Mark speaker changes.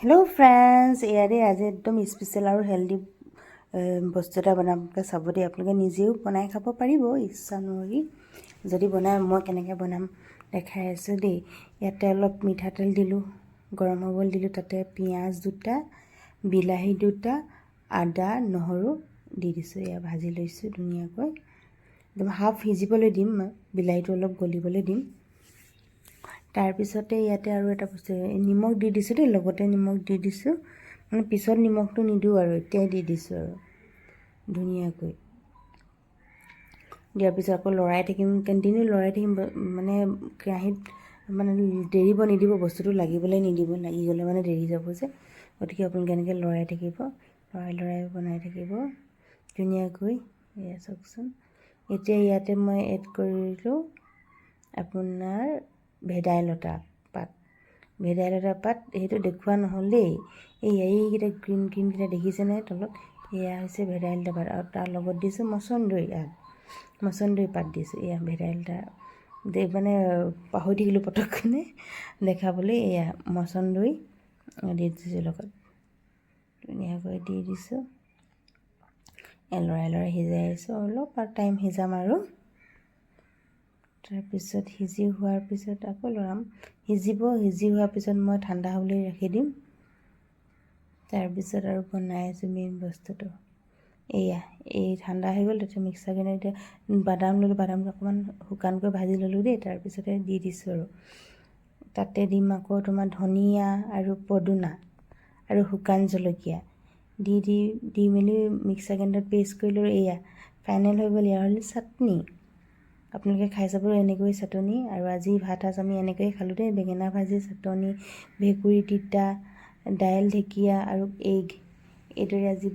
Speaker 1: hello friends ইয়াৰে আজি একদম স্পেচিয়েল আৰু হেলদি বস্তু এটা বনাবলৈ চাব দেই আপোনালোকে নিজেও বনাই খাব পাৰিব ইচ্ছা অনুসৰি যদি বনাই মই কেনেকৈ বনাম দেখাই আছোঁ দেই ইয়াতে অলপ মিঠাতেল দিলোঁ গৰম হ'বলৈ দিলোঁ তাতে পিঁয়াজ দুটা বিলাহী দুটা আদা নহৰু দি দিছোঁ এয়া ভাজি লৈছোঁ ধুনীয়াকৈ একদম হাফ সিজিবলৈ দিম বিলাহীটো অলপ গলিবলৈ দিম তাৰপিছতে ইয়াতে আৰু এটা বস্তু নিমখ দি দিছোঁ দেই লগতে নিমখ দি দিছোঁ মানে পিছত নিমখটো নিদিওঁ আৰু এতিয়াই দি দিছোঁ আৰু ধুনীয়াকৈ দিয়াৰ পিছত আকৌ লৰাই থাকিম কণ্টিনিউ লৰাই থাকিম মানে কেৰাহীত মানে দেৰিব নিদিব বস্তুটো লাগিবলৈ নিদিব লাগি গ'লে মানে দেৰি যাব যে গতিকে আপোনালোকে এনেকৈ লৰাই থাকিব লৰাই বনাই থাকিব ধুনীয়াকৈ এয়া চাওকচোন এতিয়া ইয়াতে মই এড কৰিলোঁ আপোনাৰ ভেদাইলতা পাত সেইটো দেখুওৱা নহ'ল দেই এইকেইটা গ্ৰীণকেইটা দেখিছেনে তলত এয়া হৈছে ভেদাইলতা পাত আৰু তাৰ লগত দিছোঁ মচন্দৰী পাত দিছোঁ এয়া ভেদাইলতা মানে পাহৰি থাকিলোঁ পটকনে দেখাবলৈ এয়া মচন্দৰী দি দিছোঁ লগত ধুনীয়াকৈ দি দিছোঁ লৰাই সিজাই আছোঁ অলপ টাইম সিজাম আৰু তাৰপিছত সিজি হোৱাৰ পিছত আকৌ লৰাম সিজি হোৱাৰ পিছত মই ঠাণ্ডা হ'বলৈ ৰাখি দিম তাৰপিছত আৰু বনাই আছোঁ মেইন বস্তুটো এয়া এই ঠাণ্ডা হৈ গ'ল তাতে মিক্সাৰ গ্ৰাইণ্ডাৰ এতিয়া বাদাম ল'লোঁ বাদামটো অকণমান শুকানকৈ ভাজি ল'লোঁ দেই তাৰপিছতে দি দিছোঁ আৰু তাতে দিম আকৌ তোমাৰ ধনিয়া আৰু পদুনা আৰু শুকান জলকীয়া দি মেলি মিক্সাৰ গ্ৰাইণ্ডাৰত পেষ্ট কৰি ল'লোঁ এয়া ফাইনেল হৈ গ'ল ইয়াৰ হ'ল চাটনি আপোনালোকে খাই চাব এনেকৈ চাটনি আৰু আজি ভাত সাজ আমি এনেকৈয়ে খালোঁ দেই বেঙেনা ভাজি চাটনি ভেকুৰী তিতা দাইল ঢেকীয়া আৰু এগ এইদৰে আজি